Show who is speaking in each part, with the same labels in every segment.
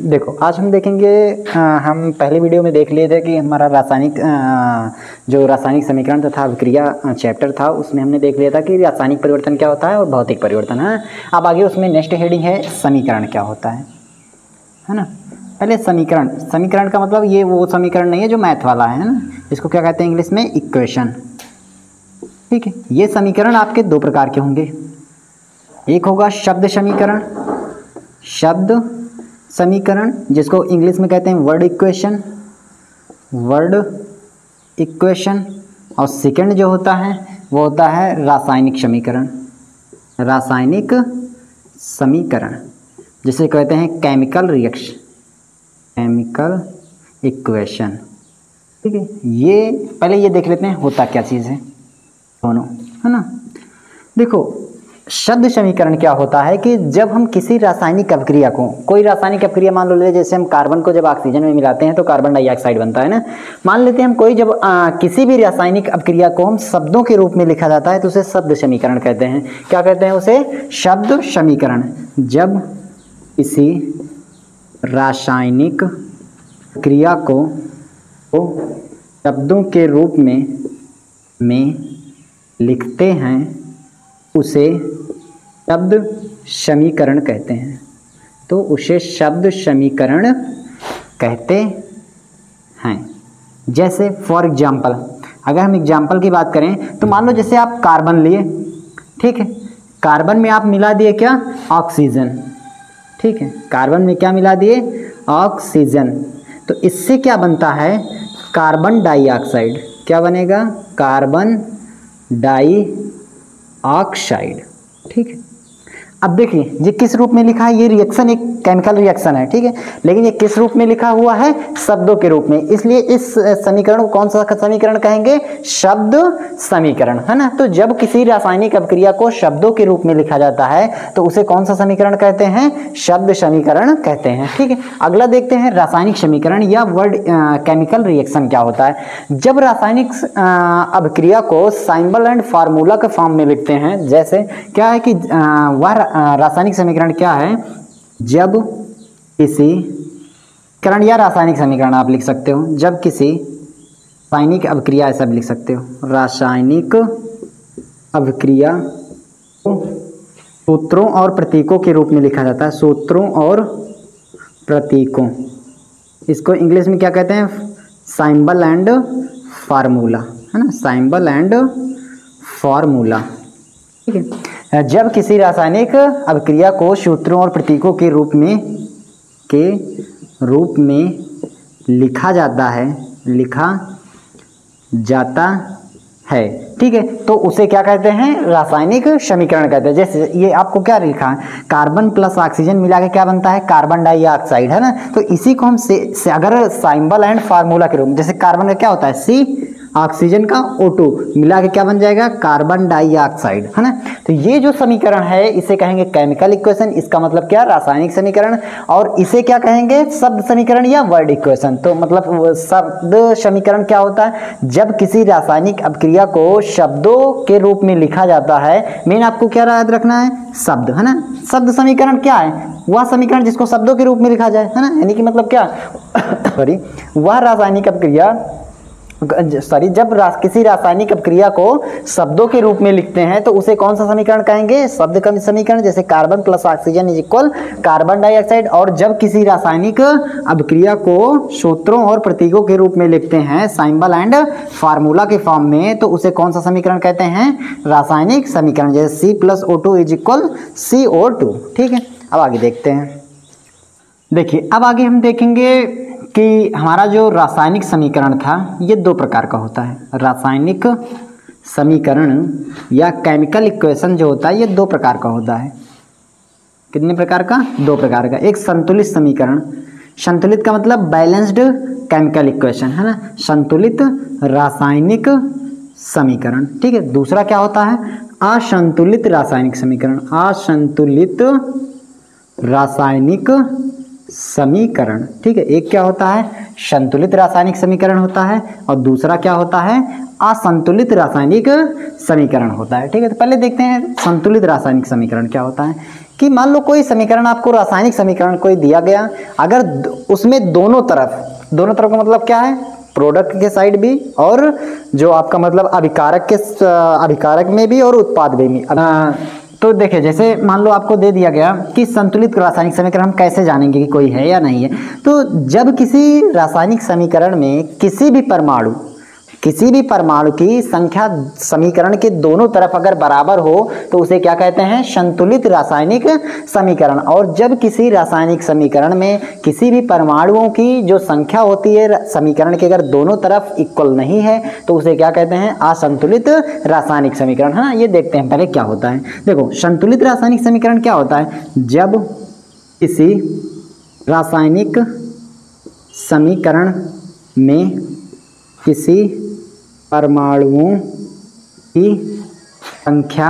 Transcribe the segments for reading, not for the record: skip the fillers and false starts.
Speaker 1: देखो आज हम देखेंगे, हम पहले वीडियो में देख लिए थे कि हमारा जो रासायनिक समीकरण तथा अभिक्रिया चैप्टर था उसमें हमने देख लिया था कि रासायनिक परिवर्तन क्या होता है और भौतिक परिवर्तन है। अब आगे उसमें नेक्स्ट हेडिंग है समीकरण क्या होता है ना। पहले समीकरण का मतलब ये वो समीकरण नहीं है जो मैथ वाला है ना, इसको क्या कहते हैं इंग्लिश में इक्वेशन। ठीक है, ये समीकरण आपके दो प्रकार के होंगे, एक होगा शब्द समीकरण जिसको इंग्लिश में कहते हैं वर्ड इक्वेशन, और सेकंड जो होता है वो होता है रासायनिक समीकरण जिसे कहते हैं केमिकल इक्वेशन। ठीक है, ये पहले ये देख लेते हैं होता क्या चीज़ है दोनों, है ना। देखो शब्द समीकरण क्या होता है कि जब हम किसी रासायनिक अभिक्रिया को, कोई रासायनिक अभिक्रिया मान लो जैसे हम कार्बन को जब ऑक्सीजन में मिलाते हैं तो कार्बन डाइऑक्साइड बनता है ना। मान लेते हैं हम कोई जब किसी भी रासायनिक अभिक्रिया को हम शब्दों के रूप में लिखा जाता है तो उसे शब्द समीकरण कहते हैं। क्या कहते हैं उसे? शब्द समीकरण। जब किसी रासायनिक क्रिया को शब्दों के रूप में लिखते हैं उसे शब्द समीकरण कहते हैं, तो उसे शब्द समीकरण कहते हैं। जैसे फॉर एग्जाम्पल, अगर हम एग्जाम्पल की बात करें तो मान लो जैसे आप कार्बन लिए, ठीक है, कार्बन में आप मिला दिए क्या? ऑक्सीजन। ठीक है, कार्बन में क्या मिला दिए? ऑक्सीजन। तो इससे क्या बनता है? Carbon dioxide. क्या बनेगा? Carbon dioxide. ठीक है, अब देखिए ये किस रूप में लिखा है? ये रिएक्शन एक केमिकल रिएक्शन है, ठीक है, लेकिन ये किस रूप में लिखा हुआ है? शब्दों के रूप में। इसलिए इस समीकरण को कौन सा समीकरण कहेंगे? शब्द समीकरण, है ना। तो जब किसी रासायनिक अभिक्रिया को शब्दों के रूप में लिखा जाता है तो उसे कौन सा समीकरण कहते हैं? शब्द समीकरण कहते हैं। ठीक है, अगला देखते हैं रासायनिक समीकरण या वर्ड केमिकल रिएक्शन क्या होता है। जब रासायनिक अभिक्रिया को सिंबल एंड फार्मूला के फॉर्म में लिखते हैं, जैसे क्या है कि वह रासायनिक समीकरण क्या है? जब किसी करण या रासायनिक समीकरण आप लिख सकते हो, जब किसी रासायनिक अभिक्रिया, ऐसा भी लिख सकते हो, रासायनिक अभिक्रिया को सूत्रों और प्रतीकों के रूप में लिखा जाता है। सूत्रों और प्रतीकों, इसको इंग्लिश में क्या कहते हैं? सिंबल एंड फार्मूला, है ना, सिंबल एंड फार्मूला। ठीक है, जब किसी रासायनिक अभिक्रिया को सूत्रों और प्रतीकों के रूप में लिखा जाता है, ठीक है, तो उसे क्या कहते हैं? रासायनिक समीकरण कहते हैं। जैसे ये आपको क्या लिखा है? कार्बन प्लस ऑक्सीजन मिला के क्या बनता है? कार्बन डाइऑक्साइड, है ना। तो इसी को हम अगर सिंबल एंड फार्मूला के रूप में, जैसे कार्बन का क्या होता है? C, ऑक्सीजन का O2 मिला के क्या बन जाएगा? कार्बन डाइऑक्साइड, है ना। तो ये जो समीकरण है इसे कहेंगे केमिकल इक्वेशन। इसका मतलब क्या? रासायनिक समीकरण। और इसे क्या कहेंगे? शब्द समीकरण या वर्ड इक्वेशन। तो मतलब शब्द समीकरण क्या होता है? जब किसी रासायनिक अभिक्रिया को शब्दों के रूप में लिखा जाता है, मेन आपको क्या याद रखना है? शब्द, है ना। शब्द समीकरण क्या है? वह समीकरण जिसको शब्दों के रूप में लिखा जाए, है ना। यानी कि मतलब क्या सॉरी वह रासायनिक अभिक्रिया जब किसी रासायनिक अभिक्रिया को शब्दों के रूप में लिखते हैं तो उसे कौन सा समीकरण कहेंगे? शब्द का समीकरण। जैसे carbon plus oxygen is equal carbon dioxide. और जब किसी रासायनिक अभिक्रिया को सूत्रों और प्रतीकों के रूप में लिखते हैं, सिंबल एंड फार्मूला के फॉर्म में, तो उसे कौन सा समीकरण कहते हैं? रासायनिक समीकरण। जैसे C+O2 इज इक्वल CO2। ठीक है, अब आगे देखते हैं। देखिए अब आगे हम देखेंगे कि हमारा जो रासायनिक समीकरण था ये दो प्रकार का होता है। रासायनिक समीकरण या केमिकल इक्वेशन जो होता है ये दो प्रकार का होता है। कितने प्रकार का? दो प्रकार का। एक संतुलित समीकरण, संतुलित का मतलब बैलेंस्ड केमिकल इक्वेशन, है ना, संतुलित रासायनिक समीकरण। ठीक है, दूसरा क्या होता है? असंतुलित रासायनिक समीकरण। असंतुलित रासायनिक समीकरण। ठीक है, एक क्या होता है? संतुलित रासायनिक समीकरण होता है और दूसरा क्या होता है? असंतुलित रासायनिक समीकरण होता है। ठीक है, तो पहले देखते हैं संतुलित रासायनिक समीकरण क्या होता है। कि मान लो कोई समीकरण आपको, रासायनिक समीकरण कोई दिया गया, अगर उसमें दोनों तरफ का मतलब क्या है, प्रोडक्ट के साइड भी और जो आपका मतलब अभिकारक में भी और उत्पाद में भी। तो देखिए जैसे मान लो आपको दे दिया गया कि संतुलित रासायनिक समीकरण हम कैसे जानेंगे कि कोई है या नहीं है। तो जब किसी रासायनिक समीकरण में किसी भी परमाणु की संख्या समीकरण के दोनों तरफ अगर बराबर हो तो उसे क्या कहते हैं, संतुलित रासायनिक समीकरण। और जब किसी रासायनिक समीकरण में किसी भी परमाणुओं की जो संख्या होती है समीकरण के अगर दोनों तरफ इक्वल नहीं है तो उसे क्या कहते हैं, असंतुलित रासायनिक समीकरण, है ना। ये देखते हैं पहले क्या होता है। देखो संतुलित रासायनिक समीकरण क्या होता है, जब किसी रासायनिक समीकरण में किसी परमाणुओं की संख्या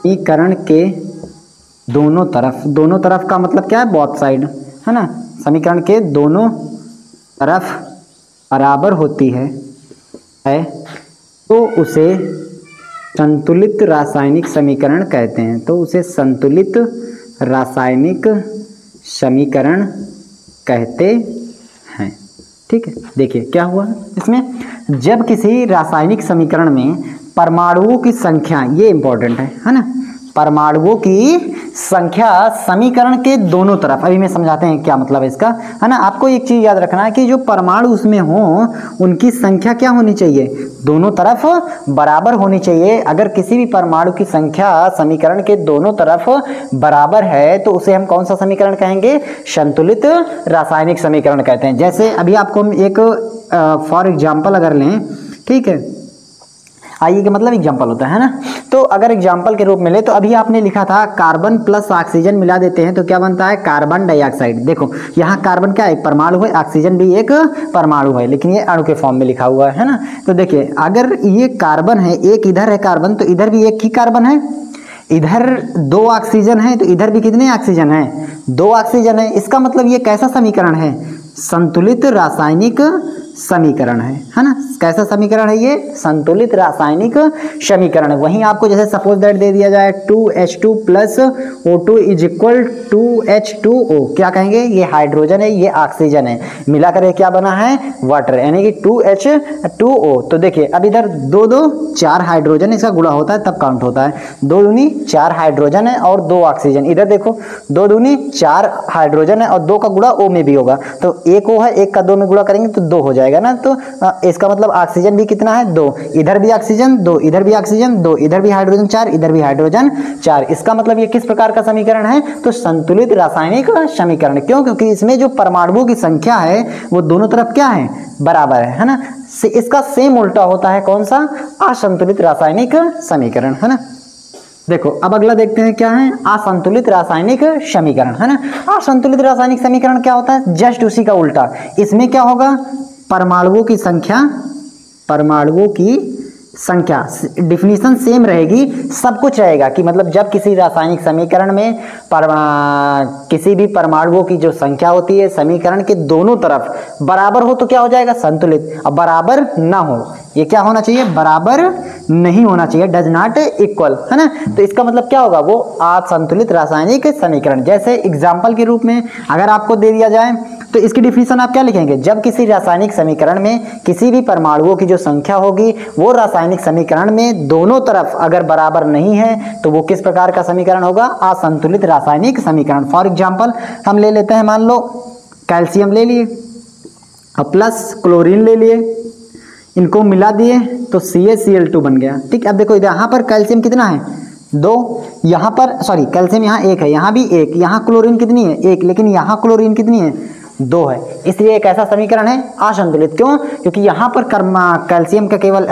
Speaker 1: समीकरण के दोनों तरफ का मतलब क्या है, बोथ साइड, है ना, समीकरण के दोनों तरफ बराबर होती है तो उसे संतुलित रासायनिक समीकरण कहते हैं। तो उसे संतुलित रासायनिक समीकरण कहते हैं। ठीक है, देखिए क्या हुआ इसमें, जब किसी रासायनिक समीकरण में परमाणुओं की संख्या, ये इंपॉर्टेंट है ना, परमाणुओं की संख्या समीकरण के दोनों तरफ, अभी मैं समझाते हैं क्या मतलब है इसका, है ना। आपको एक चीज याद रखना है कि जो परमाणु उसमें हो उनकी संख्या क्या होनी चाहिए, दोनों तरफ बराबर होनी चाहिए। अगर किसी भी परमाणु की संख्या समीकरण के दोनों तरफ बराबर है तो उसे हम कौन सा समीकरण कहेंगे, संतुलित रासायनिक समीकरण कहते हैं। जैसे अभी आपको हम एक फॉर एग्जाम्पल अगर लें, ठीक है, आइए का मतलब एग्जाम्पल होता है ना। तो अगर एग्जाम्पल के रूप में ले तो अभी आपने लिखा था कार्बन प्लस ऑक्सीजन मिला देते हैं तो क्या बनता है, कार्बन डाइऑक्साइड। देखो यहाँ कार्बन क्या एक परमाणु है, ऑक्सीजन भी एक परमाणु है, लेकिन ये अणु के फॉर्म में लिखा हुआ है ना। तो देखिए अगर ये कार्बन है, एक इधर है कार्बन, तो इधर भी एक ही कार्बन है, इधर 2 ऑक्सीजन है, तो इधर भी कितने ऑक्सीजन है, 2 ऑक्सीजन है। इसका मतलब ये कैसा समीकरण है, संतुलित रासायनिक समीकरण है ना। कैसा समीकरण है ये, संतुलित रासायनिक समीकरण है। वहीं आपको जैसे सपोज दैट दे दिया जाए 2H2 plus O2 is equal 2H2O, क्या कहेंगे, ये हाइड्रोजन है, ये ऑक्सीजन है, मिलाकर ये क्या बना है, वाटर, यानी कि 2H2O। तो देखिए अब इधर 2 2 4 हाइड्रोजन, इसका गुणा होता है तब काउंट होता है, 2 दूनी 4 हाइड्रोजन है और 2 ऑक्सीजन। इधर देखो 2 दूनी 4 हाइड्रोजन है और 2 का गुणा O में भी होगा, तो 1 O है, 1 का 2 में गुणा करेंगे तो 2 हो जाएगा ना। तो इसका मतलब ऑक्सीजन भी कितना है, 2, इधर भी ऑक्सीजन 2, इधर भी ऑक्सीजन 2, इधर भी हाइड्रोजन 4, इधर भी हाइड्रोजन 4। इसका मतलब ये किस प्रकार का समीकरण है, तो संतुलित रासायनिक समीकरण। क्यों, क्योंकि इसमें जो परमाणुओं की संख्या है वो दोनों तरफ क्या है, बराबर है ना। इसका सेम उल्टा होता है कौन सा, असंतुलित रासायनिक समीकरण, है ना। देखो अब अगला देखते हैं क्या है, असंतुलित रासायनिक समीकरण, है ना। असंतुलित रासायनिक समीकरण क्या होता है, जस्ट उसी का उल्टा। इसमें क्या होगा, परमाणुओं की संख्या डिफिनीशन सेम रहेगी, सब कुछ रहेगा कि मतलब जब किसी रासायनिक समीकरण में किसी भी परमाणुओं की जो संख्या होती है समीकरण के दोनों तरफ बराबर हो तो क्या हो जाएगा, संतुलित। अब बराबर ना हो, ये क्या होना चाहिए, बराबर नहीं होना चाहिए, डज नॉट इक्वल, है ना। तो इसका मतलब क्या होगा, वो असंतुलित रासायनिक समीकरण। जैसे एग्जाम्पल के रूप में अगर आपको दे दिया जाए तो इसकी डिफिनीशन आप क्या लिखेंगे, जब किसी रासायनिक समीकरण में किसी भी परमाणुओं की जो संख्या होगी वो रासायनिक समीकरण में दोनों तरफ अगर बराबर नहीं है तो वो किस प्रकार का समीकरण होगा, असंतुलित रासायनिक समीकरण। फॉर एग्जाम्पल हम ले लेते हैं, मान लो कैल्शियम ले लिए और प्लस क्लोरीन ले लिए, इनको मिला दिए तो CaCl2 बन गया। ठीक है, अब देखो यहाँ पर कैल्शियम कितना है, 2, यहाँ पर सॉरी कैल्शियम यहाँ 1 है, यहाँ भी 1, यहाँ क्लोरीन कितनी है, 1, लेकिन यहाँ क्लोरीन कितनी है, 2 है। इसलिए एक ऐसा समीकरण है असंतुलित। क्यों, क्योंकि यहाँ पर कैल्शियम का केवल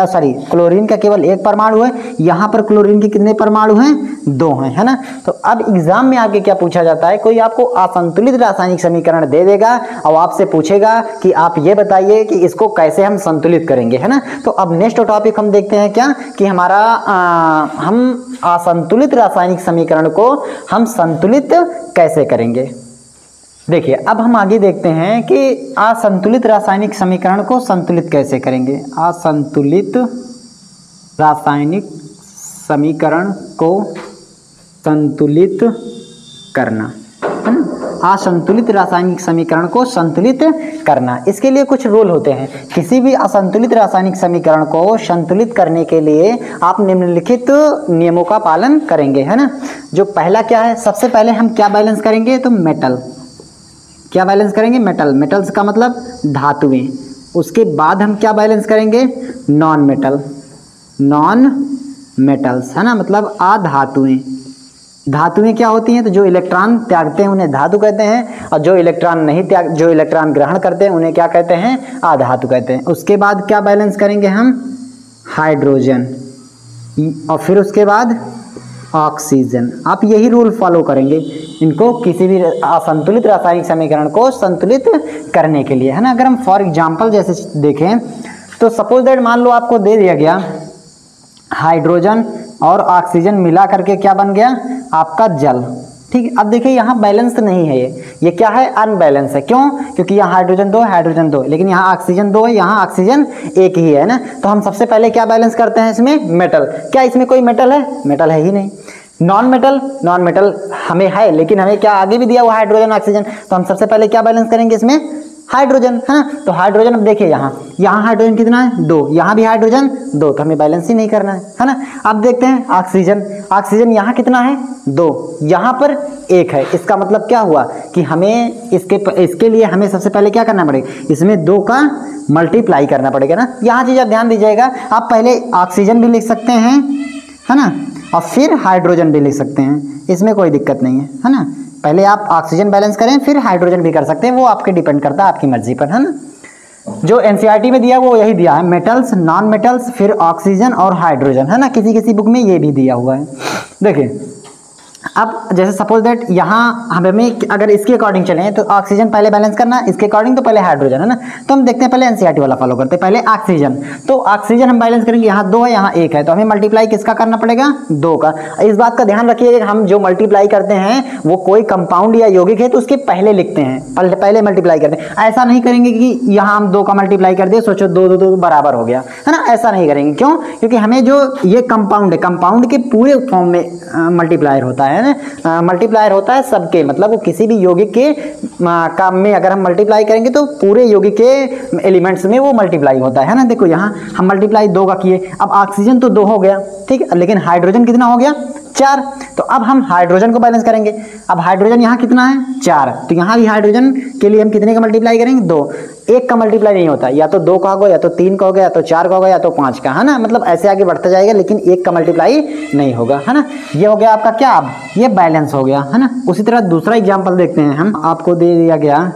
Speaker 1: क्लोरीन का केवल 1 परमाणु है, यहाँ पर क्लोरीन के कितने परमाणु हैं, 2 हैं, है ना। तो अब एग्जाम में आगे क्या पूछा जाता है, कोई आपको असंतुलित रासायनिक समीकरण दे देगा और आपसे पूछेगा कि आप ये बताइए कि इसको कैसे हम संतुलित करेंगे, है ना। तो अब नेक्स्ट टॉपिक हम देखते हैं क्या, कि हमारा हम असंतुलित रासायनिक समीकरण को हम संतुलित कैसे करेंगे। देखिए अब हम आगे देखते हैं कि असंतुलित रासायनिक समीकरण को संतुलित कैसे करेंगे। असंतुलित रासायनिक समीकरण को संतुलित करना, है ना, असंतुलित रासायनिक समीकरण को संतुलित करना। इसके लिए कुछ रूल होते हैं। किसी भी असंतुलित रासायनिक समीकरण को संतुलित करने के लिए आप निम्नलिखित नियमों का पालन करेंगे, है ना। जो पहला क्या है, सबसे पहले हम क्या बैलेंस करेंगे, तो मेटल, क्या बैलेंस करेंगे, मेटल, मेटल्स का मतलब धातुएं। उसके बाद हम क्या बैलेंस करेंगे, नॉन मेटल, नॉन मेटल्स, है ना, मतलब अधातुएं। धातुएं क्या होती हैं, तो जो इलेक्ट्रॉन त्यागते हैं उन्हें धातु कहते हैं, और जो इलेक्ट्रॉन ग्रहण करते हैं उन्हें क्या कहते हैं, अधातु कहते हैं। उसके बाद क्या बैलेंस करेंगे हम, हाइड्रोजन, और फिर उसके बाद ऑक्सीजन। आप यही रूल फॉलो करेंगे इनको किसी भी असंतुलित रासायनिक समीकरण को संतुलित करने के लिए, है ना। अगर हम फॉर एग्जांपल जैसे देखें तो सपोज दैट मान लो आपको दे दिया गया हाइड्रोजन और ऑक्सीजन मिला करके क्या बन गया, आपका जल, ठीक है। अब देखिए यहाँ बैलेंस नहीं है, ये क्या है, अनबैलेंस है। क्यों, क्योंकि यहाँ हाइड्रोजन दो, लेकिन यहाँ ऑक्सीजन 2 है, यहाँ ऑक्सीजन 1 ही है ना। तो हम सबसे पहले क्या बैलेंस करते हैं इसमें, मेटल। क्या इसमें कोई मेटल है, मेटल है ही नहीं। नॉन मेटल हमें है, लेकिन हमें क्या आगे भी दिया हुआ हाइड्रोजन ऑक्सीजन, तो हम सबसे पहले क्या बैलेंस करेंगे इसमें, हाइड्रोजन, है ना। तो हाइड्रोजन, अब देखिए यहाँ हाइड्रोजन कितना है, 2, यहाँ भी हाइड्रोजन 2, तो हमें बैलेंस ही नहीं करना है ना। अब देखते हैं ऑक्सीजन यहाँ कितना है, 2, यहाँ पर 1 है। इसका मतलब क्या हुआ कि हमें इसके लिए हमें सबसे पहले क्या करना पड़ेगा, इसमें 2 का मल्टीप्लाई करना पड़ेगा ना। यहाँ चीज़ आप ध्यान दीजिएगा, आप पहले ऑक्सीजन भी लिख सकते हैं, है ना, और फिर हाइड्रोजन भी लिख सकते हैं, इसमें कोई दिक्कत नहीं है ना। पहले आप ऑक्सीजन बैलेंस करें, फिर हाइड्रोजन भी कर सकते हैं, वो आपके डिपेंड करता है, आपकी मर्जी पर, है ना। जो एनसीईआरटी में दिया वो यही दिया है, मेटल्स, नॉन मेटल्स, फिर ऑक्सीजन और हाइड्रोजन, है ना। किसी बुक में ये भी दिया हुआ है। देखिए अब जैसे सपोज दैट यहाँ हमें अगर इसके अकॉर्डिंग चलें तो ऑक्सीजन पहले बैलेंस करना, इसके अकॉर्डिंग तो पहले हाइड्रोजन, है ना। तो हम देखते हैं पहले एनसीईआरटी वाला फॉलो करते हैं। पहले ऑक्सीजन, तो ऑक्सीजन हम बैलेंस करेंगे, यहाँ 2 है, यहाँ 1 है, तो हमें मल्टीप्लाई किसका करना पड़ेगा, 2 का। इस बात का ध्यान रखिएगा, हम जो मल्टीप्लाई करते हैं वो कोई कंपाउंड या यौगिक है तो उसके पहले लिखते हैं, पहले मल्टीप्लाई करते हैं। ऐसा नहीं करेंगे कि यहाँ हम 2 का मल्टीप्लाई कर दिए, सोचो 2 बराबर हो गया, है ना, ऐसा नहीं करेंगे। क्यों, क्योंकि हमें जो ये कंपाउंड है, कंपाउंड के पूरे फॉर्म में मल्टीप्लायर होता है ना, मल्टीप्लायर होता है सबके, मतलब वो किसी भी यौगिक के काम में अगर हम मल्टीप्लाई करेंगे तो पूरे यौगिक के एलिमेंट्स में वो मल्टीप्लाई होता है ना। देखो यहाँ हम मल्टीप्लाई 2 का किए, अब ऑक्सीजन तो 2 हो गया, ठीक है, लेकिन हाइड्रोजन कितना हो गया, 4। तो अब हम हाइड्रोजन को बैलेंस करेंगे। अब हाइड्रोजन यहाँ कितना है, 4, तो यहाँ भी हाइड्रोजन के लिए हम कितने का मल्टीप्लाई करेंगे, 2। 1 का मल्टीप्लाई नहीं होता, या तो 2 का होगा, या तो 3 का होगा, या तो 4 का होगा, या तो 5 का, है ना। मतलब ऐसे आगे बढ़ता जाएगा, लेकिन 1 का मल्टीप्लाई नहीं होगा, है ना। ये हो गया आपका क्या, अब ये बैलेंस हो गया, है ना। उसी तरह दूसरा एग्जाम्पल देखते हैं हम। आपको दे दिया गया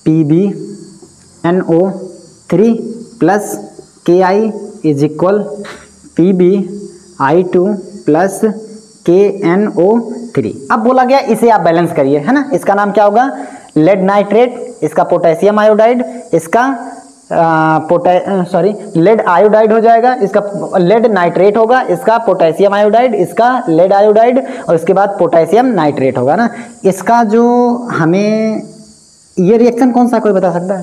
Speaker 1: PbNO3 plus Ki is equal PbI2 plus KNO3। अब बोला गया इसे आप बैलेंस करिए, है ना। इसका नाम क्या होगा, लेड नाइट्रेट, इसका पोटेशियम आयोडाइड, इसका लेड आयोडाइड हो जाएगा, इसका लेड नाइट्रेट होगा, इसका पोटेशियम आयोडाइड, इसका लेड आयोडाइड, और इसके बाद पोटेशियम नाइट्रेट होगा ना। इसका जो हमें ये रिएक्शन कौन सा, कोई बता सकता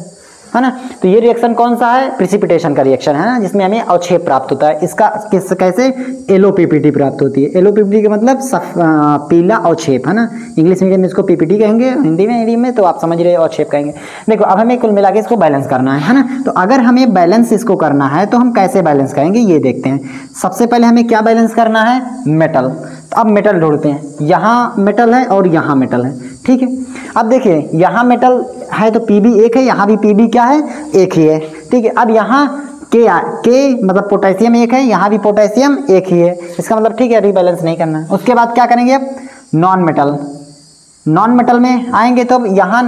Speaker 1: है ना। तो ये रिएक्शन कौन सा है, प्रिसिपिटेशन का रिएक्शन है ना, जिसमें हमें अवक्षेप प्राप्त होता है। इसका कैसे, एलओपीपीटी प्राप्त होती है। एलओपीपीटी का मतलब पीला अवक्षेप, है ना। इंग्लिश मीडियम में इसको पीपीटी कहेंगे, हिंदी में तो आप समझ रहे हो अवक्षेप कहेंगे। देखो अब हमें कुल मिला के इसको बैलेंस करना है ना। तो अगर हमें बैलेंस इसको करना है तो हम कैसे बैलेंस करेंगे ये देखते हैं। सबसे पहले हमें क्या बैलेंस करना है, मेटल। तो अब मेटल ढूंढते हैं, यहाँ मेटल है और यहाँ मेटल है, ठीक है। अब देखिए यहाँ मेटल है तो Pb 1 है, यहाँ भी Pb क्या है, 1 ही है, ठीक है। अब यहाँ K मतलब पोटेशियम 1 है, यहाँ भी पोटेशियम 1 ही है, इसका मतलब ठीक है, रीबैलेंस नहीं करना है। उसके बाद क्या करेंगे, अब नॉन मेटल में आएंगे तो अब यहाँ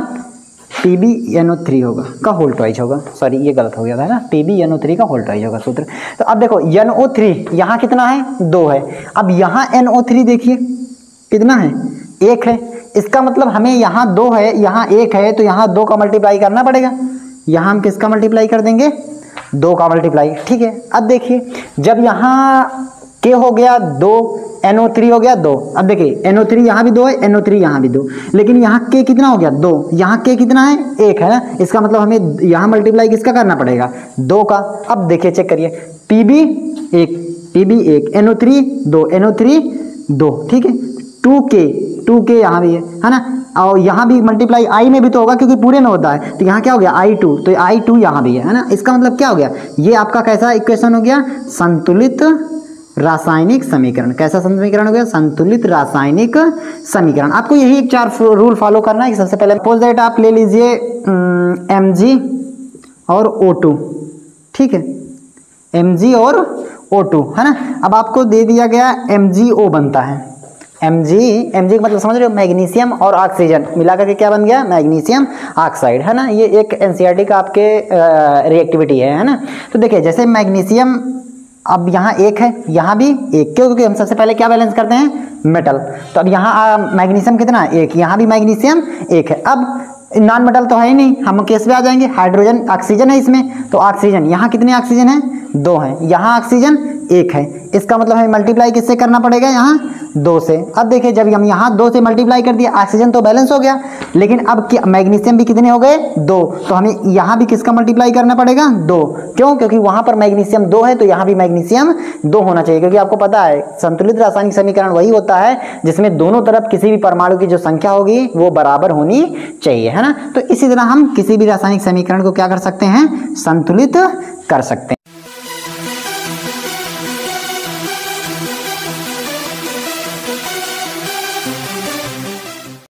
Speaker 1: PbNO3 होगा का होल ट्वाइस होगा, सॉरी ये गलत हो गया था ना, PbNO3 का होल ट्वाइस होगा सूत्र। तो अब देखो NO3 यहाँ कितना है, 2 है। अब यहाँ NO3 देखिए कितना है, 1 है। इसका मतलब हमें यहाँ 2 है, यहाँ 1 है, तो यहाँ 2 का मल्टीप्लाई करना पड़ेगा। यहाँ हम किसका मल्टीप्लाई कर देंगे, 2 का मल्टीप्लाई, ठीक है। अब देखिए जब यहाँ K हो गया 2, NO3 हो गया 2। अब देखिए NO3 यहाँ भी 2 है, NO3 यहाँ भी 2, लेकिन यहाँ K कितना हो गया, 2। यहाँ K कितना है, 1 है ना। इसका मतलब हमें यहाँ मल्टीप्लाई किसका करना पड़ेगा, 2 का। अब देखिए चेक करिए, Pb 1 Pb 1, NO3 2, NO3 2, ठीक है। 2K यहाँ भी है ना, और यहाँ भी मल्टीप्लाई I में भी तो होगा क्योंकि पूरे में होता है, तो यहाँ क्या हो गया I2, तो I2 यहाँ भी है ना। इसका मतलब क्या हो गया, ये आपका कैसा इक्वेशन हो गया, संतुलित रासायनिक समीकरण। कैसा समीकरण हो गया, संतुलित रासायनिक समीकरण। आपको यही 4 रूल फॉलो करना है कि सबसे पहले सपोज दैट आप ले लीजिए Mg और O2, ठीक है, Mg और O2 है ना। अब आपको दे दिया गया MgO बनता है, Mg का मतलब समझ रहे हो, मैग्नीशियम और ऑक्सीजन मिलाकर के क्या बन गया, मैग्नीशियम ऑक्साइड, है ना। ये एक एनसीईआरटी का आपके रिएक्टिविटी है ना। तो देखिए जैसे मैग्नीशियम अब यहाँ 1 है, यहाँ भी 1, क्यों, क्योंकि हम सबसे पहले क्या बैलेंस करते हैं, मेटल। तो अब यहाँ मैग्नीशियम कितना 1, यहाँ भी मैग्नीशियम 1 है। अब नॉन मेटल तो है ही नहीं, हम केस पे आ जाएंगे, हाइड्रोजन ऑक्सीजन है इसमें, तो ऑक्सीजन यहाँ कितने ऑक्सीजन है, 2 है, यहाँ ऑक्सीजन 1 है। इसका मतलब हमें मल्टीप्लाई किससे करना पड़ेगा, यहाँ 2 से। अब देखिए जब हम यहाँ 2 से मल्टीप्लाई कर दिया, ऑक्सीजन तो बैलेंस हो गया, लेकिन अब मैग्नीशियम भी कितने हो गए, 2, तो हमें यहाँ भी किसका मल्टीप्लाई करना पड़ेगा, 2। क्यों, क्योंकि वहाँ पर मैग्नीशियम 2 है, तो यहाँ भी मैग्नीशियम 2 होना चाहिए, क्योंकि आपको पता है संतुलित रासायनिक समीकरण वही होता है जिसमें दोनों तरफ किसी भी परमाणु की जो संख्या होगी वो बराबर होनी चाहिए, है ना। तो इसी तरह हम किसी भी रासायनिक समीकरण को क्या कर सकते हैं, संतुलित कर सकते हैं।